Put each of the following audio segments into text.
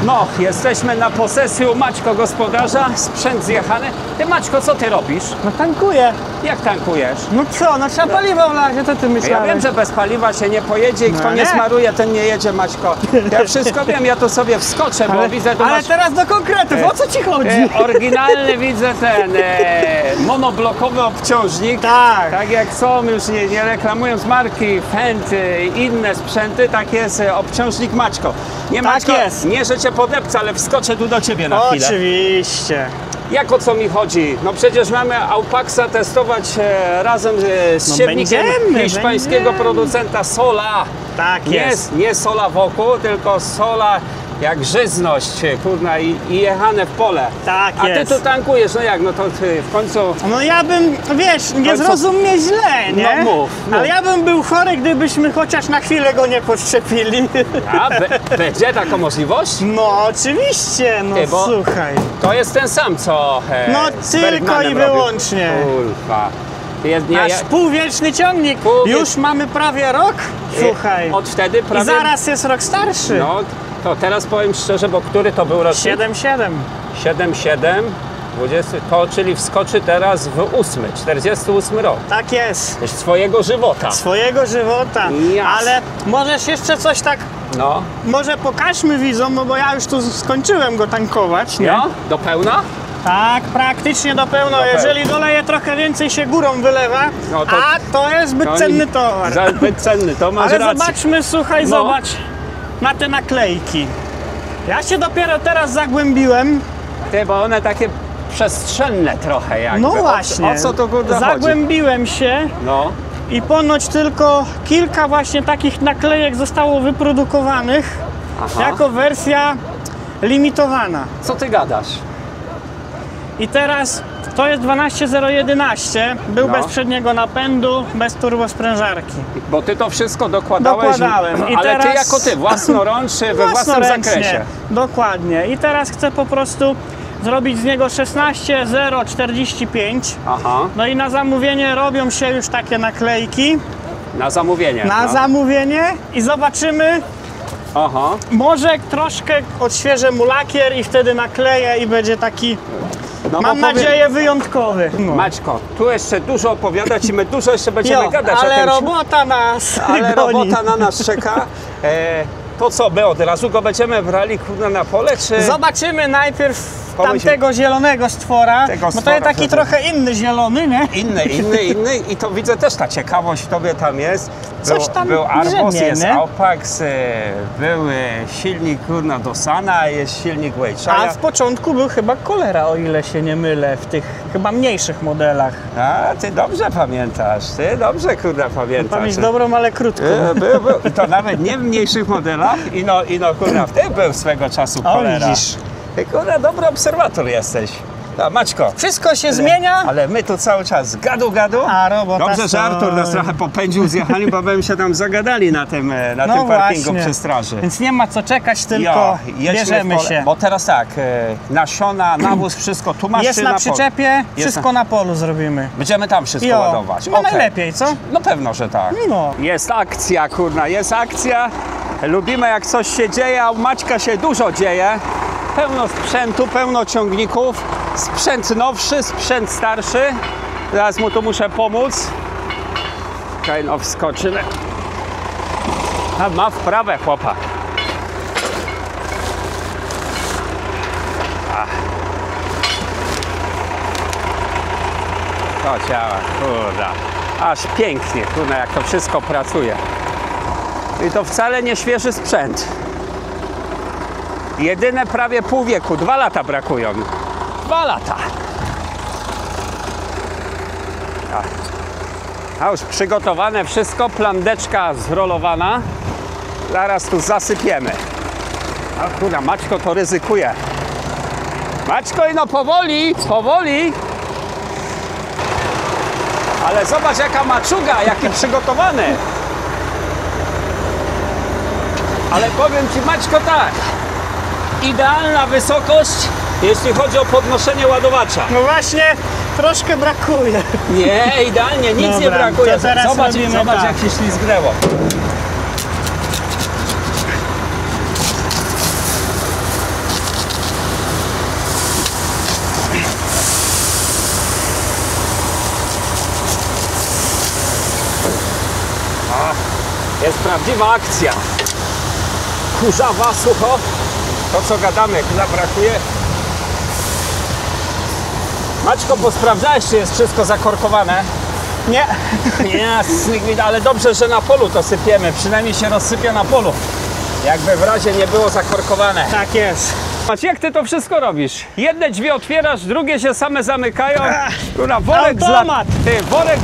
No, jesteśmy na posesji u Maćko gospodarza, sprzęt zjechany. Ty Maćko, co ty robisz? No tankuję. Jak tankujesz? No co, no trzeba paliwo wlać, co ty myślałeś? Ja wiem, że bez paliwa się nie pojedzie i kto nie smaruje, ten nie jedzie, Maćko. Ja wszystko wiem, ja tu sobie wskoczę, bo widzę tu Ale masz... teraz do konkretów, o co ci chodzi? Oryginalny widzę ten monoblokowy obciążnik. Tak. Tak jak są, już nie reklamując marki, Fendt, inne sprzęty, tak jest obciążnik Maćko. Nie Tak Maćko, jest. nie że cię podepcę, ale wskoczę tu do ciebie na chwilę. Oczywiście. Jak o co mi chodzi? No przecież mamy Aupaxa testować razem z siewnikiem hiszpańskiego producenta Sola. Tak jest. Nie Sola wokół, tylko Sola jak żyzność, kurna, i jechane w pole. Tak A jest. ty tu tankujesz, no jak, no to ty w końcu... No ja bym, wiesz, nie co? zrozum mnie źle, nie? No mów. Ale ja bym był chory, gdybyśmy chociaż na chwilę go nie podszczepili. A, będzie taka możliwość? No oczywiście, no Ty, bo- słuchaj. To jest ten sam, co No z tylko Bergmanem i robił. wyłącznie. Kurwa. Aż półwieczny ciągnik. Już mamy prawie rok, słuchaj. Od wtedy I prawie... zaraz jest rok starszy. No, to teraz powiem szczerze, bo który to był rocznik? 7,7. 7,7, 20, to czyli wskoczy teraz w 48 rok. Tak jest. Swojego żywota. Swojego żywota. Jasne. Ale możesz jeszcze coś tak, No. może pokażmy widzom, no bo ja już tu skończyłem go tankować, nie? No, do pełna? Tak, praktycznie do pełna. Do pełna. Jeżeli doleje trochę więcej, się górą wylewa, No to- a to jest zbyt cenny towar. Zbyt cenny, to masz Ale rację. zobaczmy, słuchaj, No. zobacz na te naklejki. Ja się dopiero teraz zagłębiłem. Ty, bo one takie przestrzenne trochę jakby. No właśnie. O co to kurde chodzi? Zagłębiłem się No. i ponoć tylko kilka właśnie takich naklejek zostało wyprodukowanych Aha. jako wersja limitowana. Co ty gadasz? I teraz to jest 12011, był No. bez przedniego napędu, bez turbosprężarki. Bo ty to wszystko dokładałeś. Dokładałem. I Ale ty teraz- jako ty, własnoręcznie, we własnym Własnoręcznie. zakresie. Dokładnie. I teraz chcę po prostu zrobić z niego 16.045. Aha, No i na zamówienie robią się już takie naklejki. na zamówienie. Na no. zamówienie i zobaczymy. Aha. Może troszkę odświeżę mu lakier i wtedy nakleję i będzie taki, No mam bo powiem- nadzieję, wyjątkowy. No. Maćko, tu jeszcze dużo opowiadać i my dużo jeszcze będziemy Jo, gadać o ale tym. robota nas Ale goni. robota na nas czeka. To co, my od razu go będziemy brali kurde na pole, czy... Zobaczymy najpierw Pomyśl- tamtego zielonego stwora, Tego bo to stwora jest taki wtedy. trochę inny zielony, nie? Inny i to widzę też ta ciekawość w tobie tam jest. Coś tam był Arbos, drzemie, jest nie? Aupax, był silnik kurna do Sana, jest silnik A Weichaya. w początku był chyba Cholera, o ile się nie mylę, w tych chyba mniejszych modelach. A, ty dobrze pamiętasz, ty dobrze kurna pamiętasz. Pamięć dobrą, ale krótką. Był. I to nawet nie w mniejszych modelach i no kurna, w tym był swego czasu O, Cholera. widzisz. Ty kurna, dobry obserwator jesteś. A, Maćko. Wszystko się zmienia, Ale my tu cały czas gadu. a robota Dobrze, że Artur nas stoi. trochę popędził, zjechali, bo bym się tam zagadali na tym No parkingu właśnie. przy straży. Więc nie ma co czekać, tylko jedźmy bierzemy w pole. się. Bo teraz tak, nasiona, nawóz, wszystko tu masz Jest czy na polu? przyczepie, Jest wszystko na polu zrobimy. Będziemy tam wszystko Jo, ładować. no Okej. najlepiej, co? No pewno, że tak. No. Jest akcja, kurna, jest akcja. Lubimy jak coś się dzieje, a u Maćka się dużo dzieje. Pełno sprzętu, pełno ciągników. Sprzęt nowszy, sprzęt starszy. Teraz mu tu muszę pomóc. Czekaj, no wskoczymy. A ma wprawę chłopak. To działa, kurda. Aż pięknie, kurna, jak to wszystko pracuje. I to wcale nie świeży sprzęt. Jedyne prawie pół wieku, 2 lata brakują. 2 lata. A już przygotowane wszystko, plandeczka zrolowana. Zaraz tu zasypiemy. A kurwa, Maćko to ryzykuje. Maćko, i no powoli, powoli. Ale zobacz jaka maczuga, jaki przygotowany. Ale powiem ci, Maćko, tak. Idealna wysokość, jeśli chodzi o podnoszenie ładowacza. No właśnie, troszkę brakuje. Nie, idealnie, nic Dobra, nie brakuje. to teraz Zobacz, robimy zobacz tak. jak się ślizgnęło. Tak. prawdziwa akcja. Kurzawa, sucho. To co gadamy, chyba brakuje. Maćko, posprawdzałeś, czy jest wszystko zakorkowane? Nie. Nie, ale dobrze, że na polu to sypiemy. Przynajmniej się rozsypie na polu. Jakby w razie nie było zakorkowane. Tak jest. Macie, jak ty to wszystko robisz? Jedne drzwi otwierasz, drugie się same zamykają. Kurwa, Automat. worek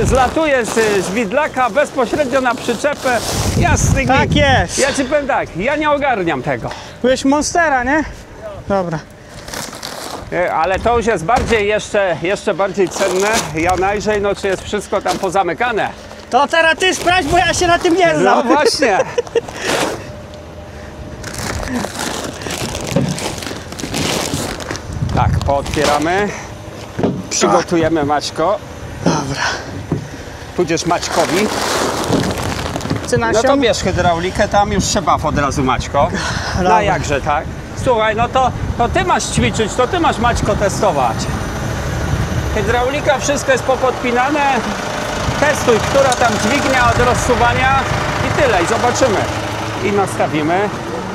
zlatuje z widlaka bezpośrednio na przyczepę. Jasny gwint. Tak jest. Ja ci powiem tak, ja nie ogarniam tego. Byłeś Monstera, nie? Dobra. Ale to już jest bardziej jeszcze bardziej cenne. Ja najrzej, no czy jest wszystko tam pozamykane. To teraz ty sprawdź, bo ja się na tym nie No znam. właśnie. Tak, pootwieramy. Przygotujemy Maćko. Dobra. Tudzież Maćkowi. Ty No to bierz hydraulikę, tam już się baw od razu Maćko. No Dobra. jakże tak. Słuchaj, no to ty masz ćwiczyć, to ty masz Maćko testować. Hydraulika, wszystko jest popodpinane. Testuj, która tam dźwignia od rozsuwania i tyle, i zobaczymy. I nastawimy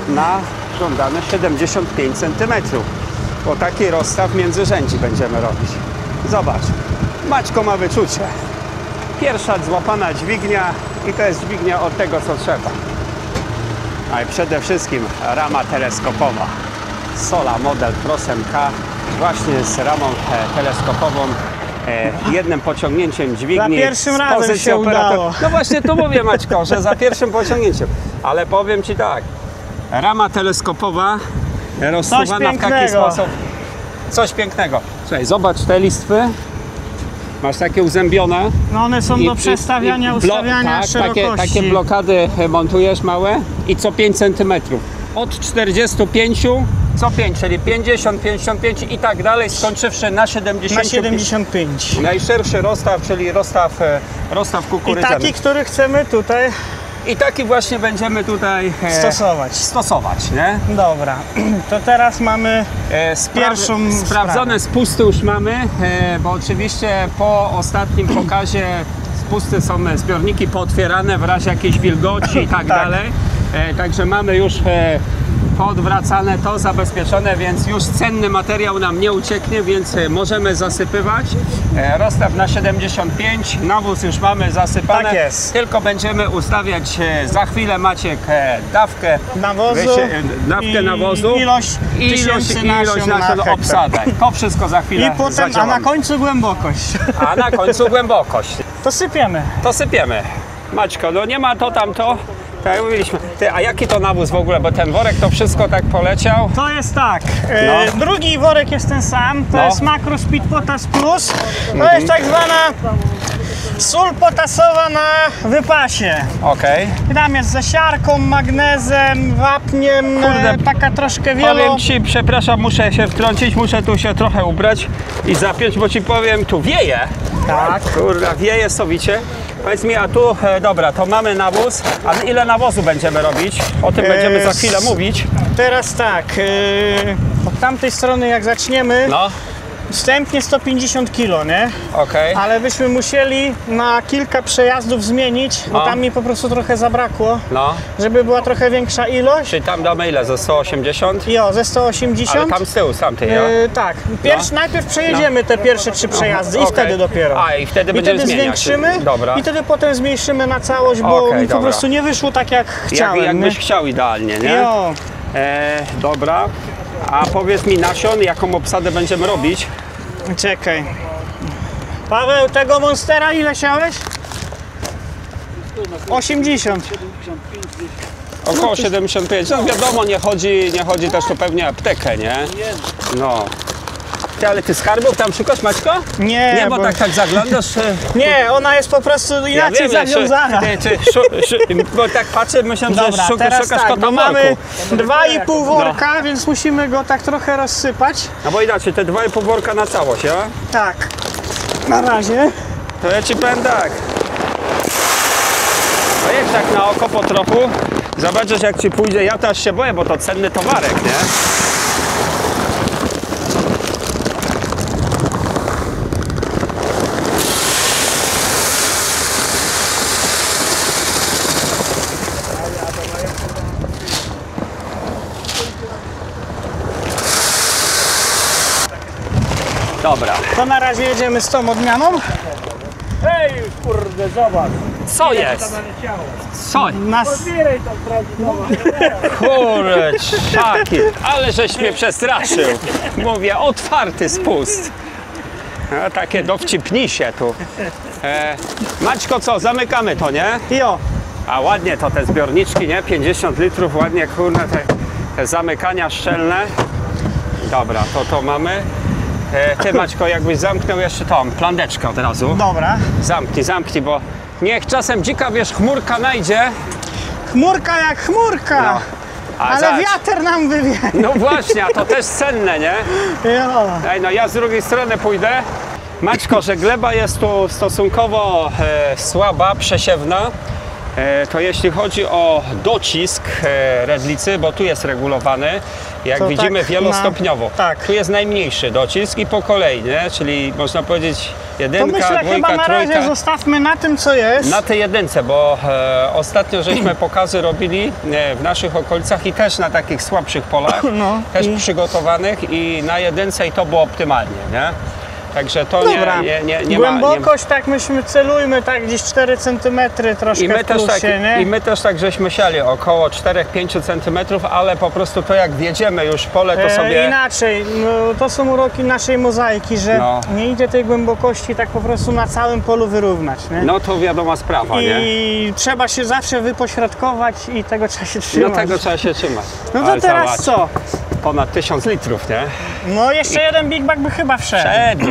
na żądane 75 cm. Bo taki rozstaw międzyrzędzi będziemy robić. Zobacz, Maćko ma wyczucie. Pierwsza złapana dźwignia i to jest dźwignia od tego, co trzeba. A i przede wszystkim rama teleskopowa. Sola model Prosem K właśnie z ramą teleskopową. Jednym pociągnięciem dźwigni. Za pierwszym z razem pozycji się operatora. udało. No właśnie tu mówię, Maćko, że za pierwszym pociągnięciem. Ale powiem ci tak, rama teleskopowa rozsuwana w taki sposób. Coś pięknego. Słuchaj, zobacz te listwy. Masz takie uzębione. No one są do przestawiania, ustawiania tak, szerokości. takie blokady montujesz małe i co 5 cm. Od 45, co 5, czyli 50, 55 i tak dalej, skończywszy na 70. Na 75. Najszerszy rozstaw, czyli rozstaw I kukurydzowy. taki, który chcemy tutaj I taki właśnie będziemy tutaj stosować, nie? Dobra, to teraz mamy pierwszą sprawdzone spusty już mamy, bo oczywiście po ostatnim pokazie spusty są zbiorniki pootwierane w razie jakiejś wilgoci i tak dalej. Także mamy już poodwracane to, zabezpieczone, więc już cenny materiał nam nie ucieknie, więc możemy zasypywać. Rozstaw na 75, nawóz już mamy zasypany. Tak jest. Tylko będziemy ustawiać za chwilę, Maciek, dawkę nawozu, nawozu, ilość nasion, obsadę. To wszystko za chwilę i potem, zadziałamy. a na końcu głębokość. A na końcu głębokość. To sypiemy. To sypiemy. Maćko, no nie ma to tamto. Tak jak mówiliśmy. Ty, a jaki to nawóz w ogóle? Bo ten worek to wszystko tak poleciał. To jest tak, No. drugi worek jest ten sam, to No. jest Macro Speed Potas Plus. To jest tak zwana sól potasowa na wypasie. Okej. Tam jest ze siarką, magnezem, wapniem, Kurde, taka troszkę wielo. Powiem ci, przepraszam, muszę się wtrącić, muszę tu się trochę ubrać i zapiąć, bo ci powiem, tu wieje. Tak. Kurwa, wieje sowicie. Powiedz mi, a tu, dobra, to mamy nawóz, a ile nawozu będziemy robić? O tym będziemy za chwilę mówić. Teraz tak, od tamtej strony jak zaczniemy, No, wstępnie 150 kg, nie? okej. Ale byśmy musieli na kilka przejazdów zmienić, bo A. tam mi po prostu trochę zabrakło, No, żeby była trochę większa ilość. czyli tam damy ile? Ze 180? Jo, ze 180. Ale tam z tyłu, z tamtej, ja? Tak, najpierw przejedziemy te pierwsze 3 przejazdy i Okej. wtedy dopiero. A, i wtedy będziemy zmieniać. zwiększymy Dobra. i wtedy potem zmniejszymy na całość, bo Okej, mi po dobra. prostu nie wyszło tak jak chciałem. Jakbyś nie? chciał idealnie, nie? Jo, Dobra. A powiedz mi, nasion, jaką obsadę będziemy robić? czekaj. Paweł, tego Monstera ile siałeś? 80. Około 75. No wiadomo, nie chodzi też tu pewnie o aptekę, nie? No. Ty, ale ty skarbów tam szukasz, Maćko? Nie, bo tak zaglądasz. Nie, ona jest po prostu inaczej zawiązana. Bo tak patrzę, myślę, że Dobra, teraz szukasz tak, kota bo mamy worku. 2,5 worka, więc musimy go tak trochę rozsypać. No bo inaczej, te 2,5 worka na całość, ja? Tak, na razie. To ja ci powiem tak. No jak tak na oko po trochu, zobaczysz jak ci pójdzie, ja też się boję, bo to cenny towarek, nie? Dobra. To na razie jedziemy z tą odmianą. Ej, kurde, zobacz. Co jest? Naleciało. Co? Nas... Zbieraj to prawidłowo. Kurczaki, ale żeś mnie przestraszył. Mówię, otwarty spust. A takie dowcipnisie tu. Maćko, co, zamykamy to, nie? Jo. A ładnie to te zbiorniczki, nie? 50 litrów, ładnie, kurde, te zamykania szczelne. Dobra, to mamy. Ty, Maćko, jakbyś zamknął jeszcze tą plandeczkę od razu. Dobra. Zamknij, bo niech czasem dzika, wiesz, chmurka najdzie. Chmurka jak chmurka. No. A Ale zobacz. wiatr nam wywie. No właśnie, a to też cenne, nie? Jo. Ej, no ja z drugiej strony pójdę. Maćko, że gleba jest tu stosunkowo słaba, przesiewna, to jeśli chodzi o docisk redlicy, bo tu jest regulowany, jak To widzimy tak wielostopniowo. tak. Tu jest najmniejszy docisk i po kolei, nie? Czyli można powiedzieć To jedynka, myślę chyba dwójka, na razie trójka. zostawmy na tym, co jest. Na tej jedynce, bo ostatnio żeśmy pokazy robili w naszych okolicach i też na takich słabszych polach, No, też i- przygotowanych i na jedynce i to było optymalnie, nie? Także to Dobra. nie Głębokość tak myśmy celujmy tak gdzieś 4 cm troszkę I my, w plusie, nie? I my też tak żeśmy siali około 4-5 cm, ale po prostu to jak wjedziemy już w pole, to sobie... Inaczej, no, to są uroki naszej mozaiki, że No. nie idzie tej głębokości tak po prostu na całym polu wyrównać, nie? No to wiadoma sprawa, nie? I trzeba się zawsze wypośrodkować i tego trzeba się trzymać. No tego trzeba się trzymać. No to Ale teraz zobacz, co? Ponad 1000 litrów, nie? No jeszcze jeden Big Bag by chyba wszedł.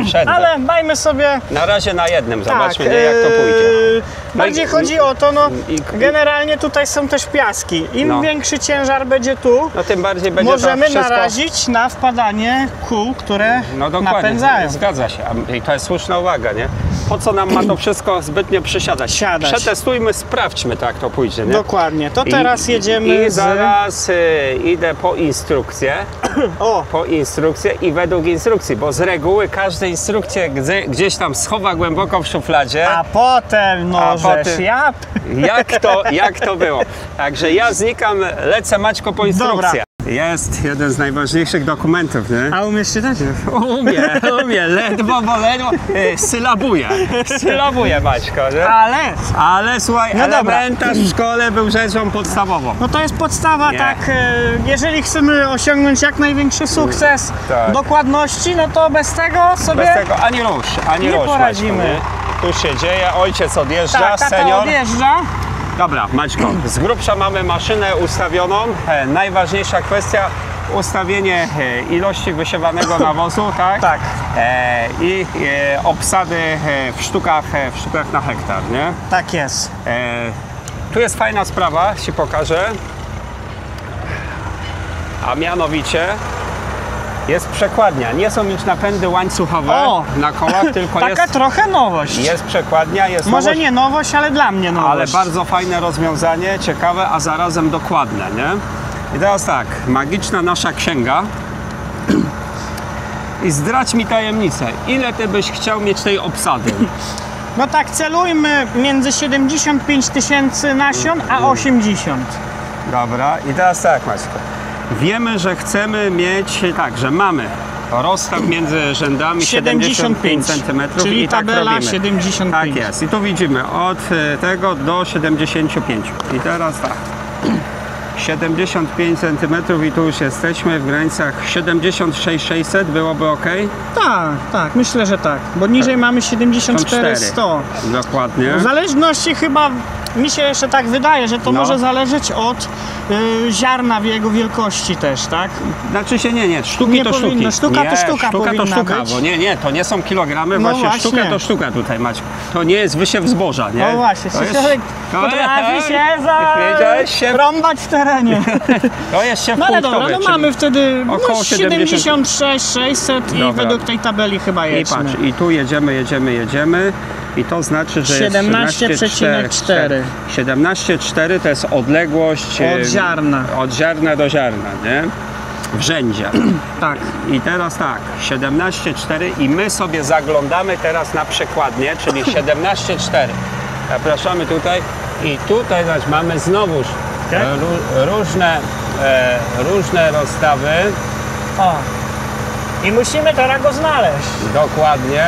Wszedł. Ale dajmy sobie... Na razie na jednym, zobaczmy, tak, nie, jak to pójdzie. Bardziej No i- chodzi o to, no i- generalnie tutaj są też piaski. Im No. większy ciężar będzie tu, No tym bardziej będzie możemy to wszystko... narazić na wpadanie kół, które No dokładnie, napędzają. zgadza się. I to jest słuszna uwaga, nie? Po co nam ma to wszystko zbytnio przysiadać? Siadać. Przetestujmy, sprawdźmy, tak to pójdzie, nie? Dokładnie. To teraz jedziemy I z... zaraz idę po instrukcję. O, Po instrukcję i według instrukcji, bo z reguły każde instrukcje gdzieś tam schowa głęboko w szufladzie. a potem, no A żeś potem- ja... Jak to było? Także ja znikam, lecę Maćko po instrukcję. Jest jeden z najważniejszych dokumentów, nie? A umiesz czytać? Umie, ledwo, bo ledwo. Sylabuje Maćko, nie? Ale słuchaj, No dobra. elementarz w szkole był rzeczą podstawową. No to jest podstawa, Nie. tak, jeżeli chcemy osiągnąć jak największy sukces Tak. dokładności, no to bez tego sobie... Bez tego ani rusz, Nie Maćko, poradzimy. nie? Tu się dzieje, ojciec odjeżdża, Tak, tata senior. odjeżdża. Dobra, Maćko, z grubsza mamy maszynę ustawioną. Najważniejsza kwestia, ustawienie ilości wysiewanego nawozu, tak? Tak. I obsady w sztukach na hektar, nie? Tak jest. Tu jest fajna sprawa, ci pokażę. A mianowicie jest przekładnia. Nie są już napędy łańcuchowe O! na kołach, tylko Taka trochę nowość. jest przekładnia, jest Może nowość, nie nowość, ale dla mnie nowość. ale bardzo fajne rozwiązanie, ciekawe, a zarazem dokładne, nie? I teraz tak, magiczna nasza księga. I zdradź mi tajemnicę, ile ty byś chciał mieć tej obsady? No tak, celujmy między 75 000 nasion a 80. Dobra, i teraz tak, Maćko. Wiemy, że chcemy mieć, tak, że mamy rozstaw między rzędami 75 cm Czyli i tak tabela robimy. 75. Tak jest. I tu widzimy od tego do 75. I teraz tak. 75 cm i tu już jesteśmy w granicach 76 600, byłoby ok? Tak, myślę, że tak. Bo niżej mamy 74 100. Dokładnie. W zależności chyba, mi się jeszcze tak wydaje, że to No. może zależeć od ziarna w jego wielkości też, tak? Znaczy się nie, sztuki Nie to powinno, sztuki. sztuka to sztuka to powinna sztuka, być. bo nie, to nie są kilogramy, No właśnie właśnie. sztuka to sztuka tutaj macie. To nie jest wysiew zboża, nie? O właśnie, to jest, człowiek potrafi się Wiedziałeś się, rąbać w terenie. to jest się No ale dobra, no mamy wtedy około 76 600 i Dobra. według tej tabeli chyba I jedźmy. patrz, i tu jedziemy i to znaczy, że 17,4. jest 17,4 to jest odległość Od ziarna. od ziarna do ziarna, nie? W rzędzie. Tak. I teraz tak, 17,4 i my sobie zaglądamy teraz na przekładnię, czyli 17,4. Zapraszamy tutaj i tutaj mamy znowuż Tak? różne rozstawy. O, I musimy teraz go znaleźć. Dokładnie.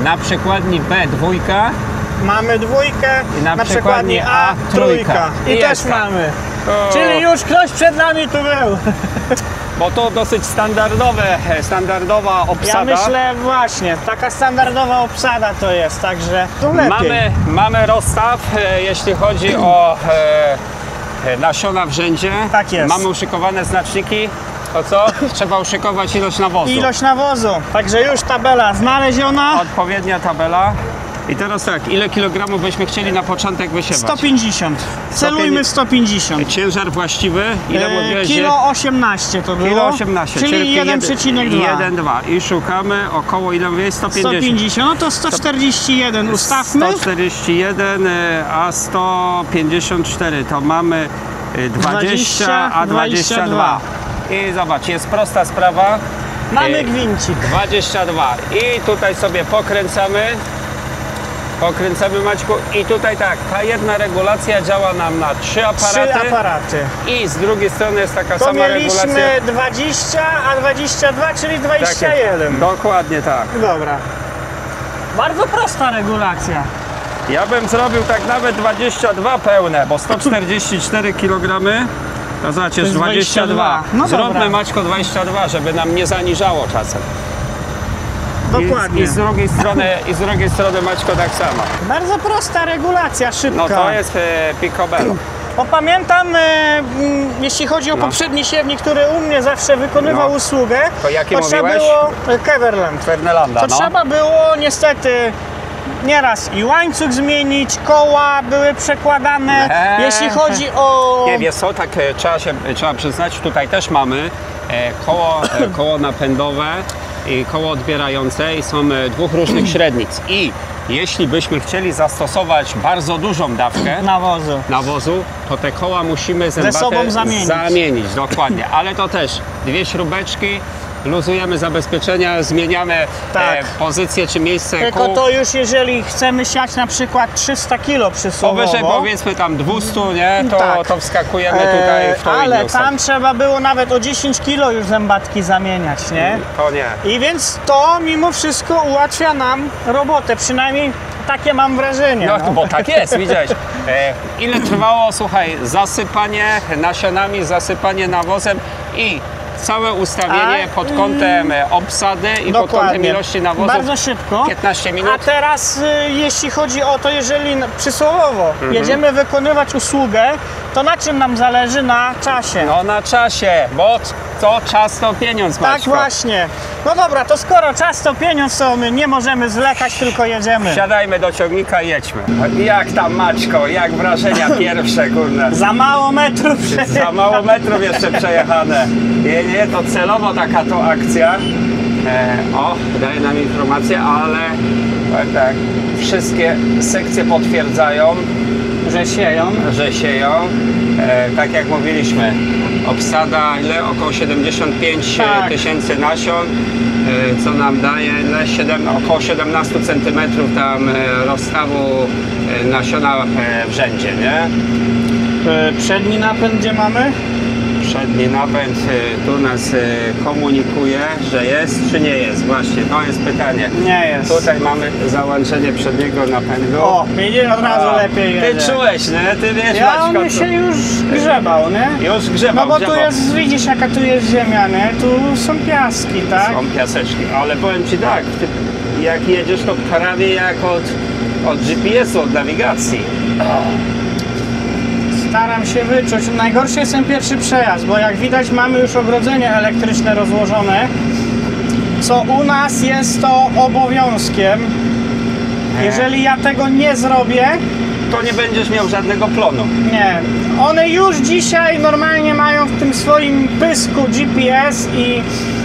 Na przykładni B2 Mamy dwójkę, i na przykładni przykładni A, A trójka. I I też jest tak. mamy. O. Czyli już ktoś przed nami tu był. Bo to dosyć standardowa Ja obsada. myślę właśnie, taka standardowa obsada to jest, także tu lepiej. Mamy rozstaw, jeśli chodzi o nasiona w rzędzie. Tak jest. Mamy uszykowane znaczniki. To co? Trzeba uszykować ilość nawozu. Ilość nawozu, także już tabela znaleziona. Odpowiednia tabela. I teraz tak, ile kilogramów byśmy chcieli na początek wysiewać? 150. Celujmy w 150. Ciężar właściwy? Ile mówiłeś? Kilo 18 to było. Kilo 18, Czyli 1,2. 1,2. I szukamy około, ile mówiłeś? 150. 150, no to 141 ustawmy. 141, a 154 to mamy 20, a 22. I zobacz, jest prosta sprawa. Mamy gwincik. 22. I tutaj sobie pokręcamy. Pokręcamy, Maćku. I tutaj tak, ta jedna regulacja działa nam na 3 aparaty. 3 aparaty. I z drugiej strony jest taka To sama regulacja. mieliśmy 20, a 22, czyli 21. Dokładnie tak. Dobra. Bardzo prosta regulacja. Ja bym zrobił tak nawet 22 pełne, bo 144 kg to znaczy jest 22. No Zróbmy, dobra. Maćko, 22, żeby nam nie zaniżało czasem. Dokładnie. I z drugiej strony Maćko tak samo. Bardzo prosta regulacja, szybka. No to jest picobello. Bo pamiętam, jeśli chodzi o poprzedni siewnik, który u mnie zawsze wykonywał No. usługę, To jaki trzeba mówiłeś? było Keverland. Fernelanda, To no. trzeba było niestety nieraz i łańcuch zmienić, koła były przekładane. Jeśli chodzi o... Nie, wiesz co, tak trzeba przyznać, tutaj też mamy koło napędowe i koło odbierające i są dwóch różnych średnic. I jeśli byśmy chcieli zastosować bardzo dużą dawkę nawozu, to te koła musimy Ze sobą zamienić. Dokładnie. Ale to też dwie śrubeczki, luzujemy zabezpieczenia, zmieniamy Tak. pozycję czy miejsce Tylko kół. to już jeżeli chcemy siać na przykład 300 kg przysłowiowo. Powyżej powiedzmy tam 200, nie? Tak. To wskakujemy tutaj w to ale inną tam trzeba było nawet o 10 kg już zębatki zamieniać, nie? To nie. I więc to mimo wszystko ułatwia nam robotę, przynajmniej takie mam wrażenie. No, bo tak jest, widziałeś. Ile trwało, słuchaj, zasypanie nasionami, zasypanie nawozem i całe ustawienie pod kątem obsady i pod kątem ilości nawozu. Bardzo szybko. 15 minut. A teraz jeśli chodzi o to, jeżeli przysłowiowo jedziemy wykonywać usługę, to na czym nam zależy? Na czasie. No na czasie, bo to czas to pieniądz, Tak Maćko. właśnie. No dobra, to skoro czas to pieniądz, to my nie możemy zwlekać, tylko jedziemy. Siadajmy do ciągnika i jedźmy. Jak tam, Maćko, jak wrażenia pierwsze, kurde? Za mało metrów Za mało metrów jeszcze przejechane. Nie, to celowo taka to akcja. Daje nam informację, ale powiem tak, wszystkie sekcje potwierdzają, że sieją. Tak jak mówiliśmy, obsada ile? Około 75 Tak. tysięcy nasion, co nam daje około 17 cm tam rozstawu nasiona w rzędzie, nie? Przedni napęd gdzie mamy? Przedni napęd tu nas komunikuje, że jest czy nie jest. Właśnie, to jest pytanie. Nie jest. Tutaj mamy załączenie przedniego napędu. O, widzisz, od razu lepiej jedzie. Ty czułeś, nie? Ty wiesz, Ja Maćko, bym się już grzebał, nie? już grzebał. No bo tu grzebał. jest, widzisz jaka tu jest ziemia, nie? Tu są piaski, tak? Są piaseczki, ale powiem Ci tak, jak jedziesz to prawie jak od GPS-u, od nawigacji. Staram się wyczuć. Najgorszy jest ten pierwszy przejazd, bo jak widać mamy już ogrodzenie elektryczne rozłożone, co u nas jest to obowiązkiem. Jeżeli ja tego nie zrobię, To nie będziesz miał żadnego plonu. nie. One już dzisiaj normalnie mają w tym swoim pysku GPS i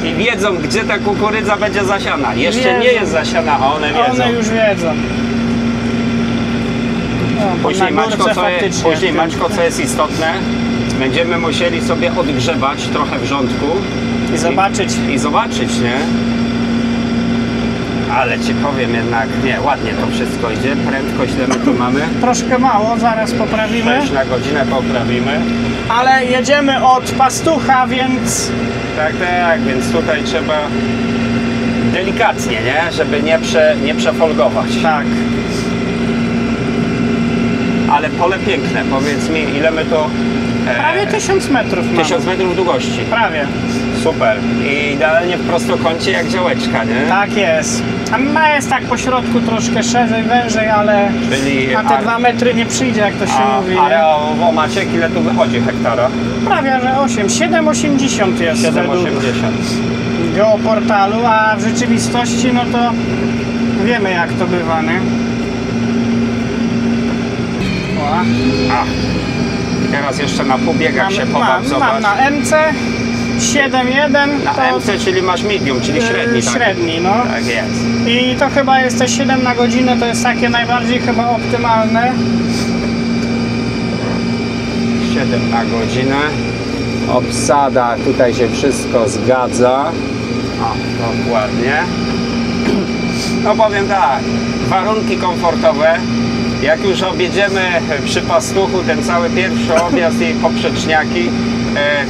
I wiedzą, gdzie ta kukurydza będzie zasiana. Jeszcze Wiedzą. nie jest zasiana, a one wiedzą. one już wiedzą. O, Później, na górce faktycznie. Później Maćko, co jest istotne, będziemy musieli sobie odgrzebać trochę wrzątku I zobaczyć. nie? Ale Ci powiem jednak, nie, ładnie to wszystko idzie. Prędkość ile my tu mamy? Troszkę mało, zaraz poprawimy. 6 na godzinę poprawimy. Ale jedziemy od Pastucha, więc Tak, więc tutaj trzeba delikatnie, nie? Żeby nie przefolgować. Tak. Ale pole piękne, powiedz mi, ile my to... Prawie 1000 metrów mamy. 1000 metrów długości. Prawie. Super. I idealnie w prostokącie jak działeczka, nie? Tak jest. A ma jest tak po środku troszkę szerzej, wężej, ale Czyli na te 2 metry nie przyjdzie, jak to się mówi. Nie? Areałowo macie, ile tu wychodzi hektara? Prawie, że 8. 7,80 jest 7,80. według geoportalu, a w rzeczywistości no to wiemy jak to bywa, nie? O, A. I teraz jeszcze na półbiegach się pobaw, mam zobacz. na MC 7,1 Na to MC, czyli masz medium, czyli średni, tak? średni, no. Tak jest. I to chyba jest te 7 na godzinę, to jest takie najbardziej chyba optymalne. 7 na godzinę. Obsada, tutaj się wszystko zgadza. O, dokładnie. No powiem tak, warunki komfortowe. Jak już objedziemy przy Pastuchu ten cały pierwszy objazd i poprzeczniaki,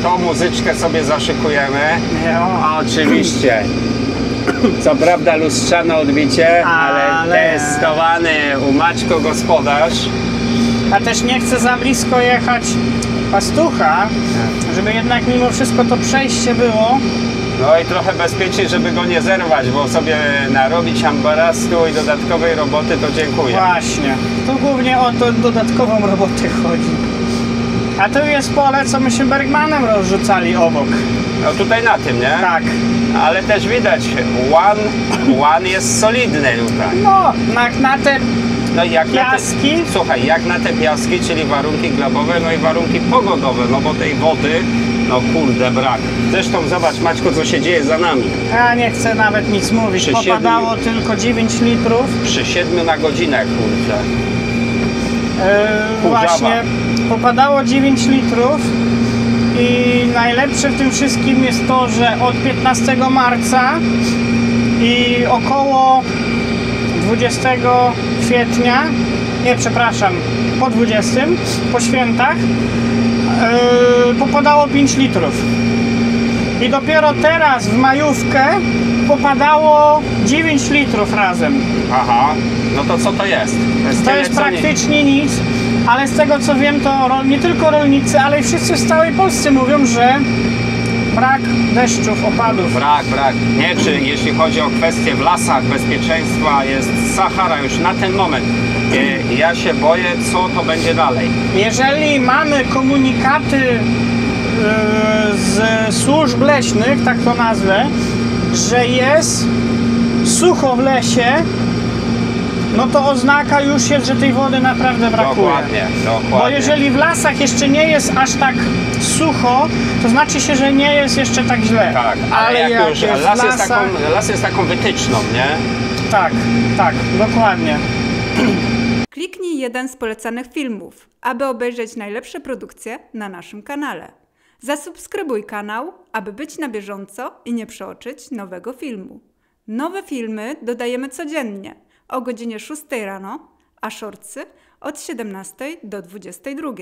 to muzyczkę sobie zaszykujemy. Oczywiście. Co prawda lustrzane odbicie, ale testowany u Maćko gospodarz. A też nie chcę za blisko jechać Pastucha, żeby jednak mimo wszystko to przejście było. No i trochę bezpieczniej, żeby go nie zerwać, bo sobie narobić ambarastu i dodatkowej roboty, to dziękuję. Właśnie. Tu głównie o to dodatkową robotę chodzi. A tu jest pole, co myśmy Bergmanem rozrzucali obok. No tutaj na tym, nie? Tak. Ale też widać, one jest solidny tutaj. No, na te No i jak piaski. Na te, słuchaj, jak na te piaski, czyli warunki glebowe, no i warunki pogodowe, no bo tej wody, no kurde, brak. Zresztą zobacz, Maćko, co się dzieje za nami. Ja nie chcę nawet nic mówić. Przy Popadało tylko 9 litrów. Przy 7 na godzinę, kurczę. Właśnie popadało 9 litrów i najlepsze w tym wszystkim jest to, że od 15 marca i około 20 kwietnia, nie przepraszam, po 20, po świętach popadało 5 litrów. I dopiero teraz w majówkę popadało 9 litrów razem. Aha, no to co to jest? To tyle, jest co praktycznie nic, ale z tego co wiem, to nie tylko rolnicy, ale i wszyscy w całej Polsce mówią, że brak deszczów, opadów. Brak. Nie, czy jeśli chodzi o kwestie w lasach bezpieczeństwa, jest Sahara już na ten moment. Ja się boję, co to będzie dalej. Jeżeli mamy komunikaty z służb leśnych, tak to nazwę, że jest sucho w lesie, no to oznaka już jest, że tej wody naprawdę brakuje. Dokładnie. Bo jeżeli w lasach jeszcze nie jest aż tak sucho, to znaczy się, że nie jest jeszcze tak źle. Tak, ale jak już jest las, w jest lasach, las jest taką wytyczną, nie? Tak, dokładnie. Kliknij jeden z polecanych filmów, aby obejrzeć najlepsze produkcje na naszym kanale. Zasubskrybuj kanał, aby być na bieżąco i nie przeoczyć nowego filmu. Nowe filmy dodajemy codziennie o godzinie 6 rano, a shortsy od 17 do 22.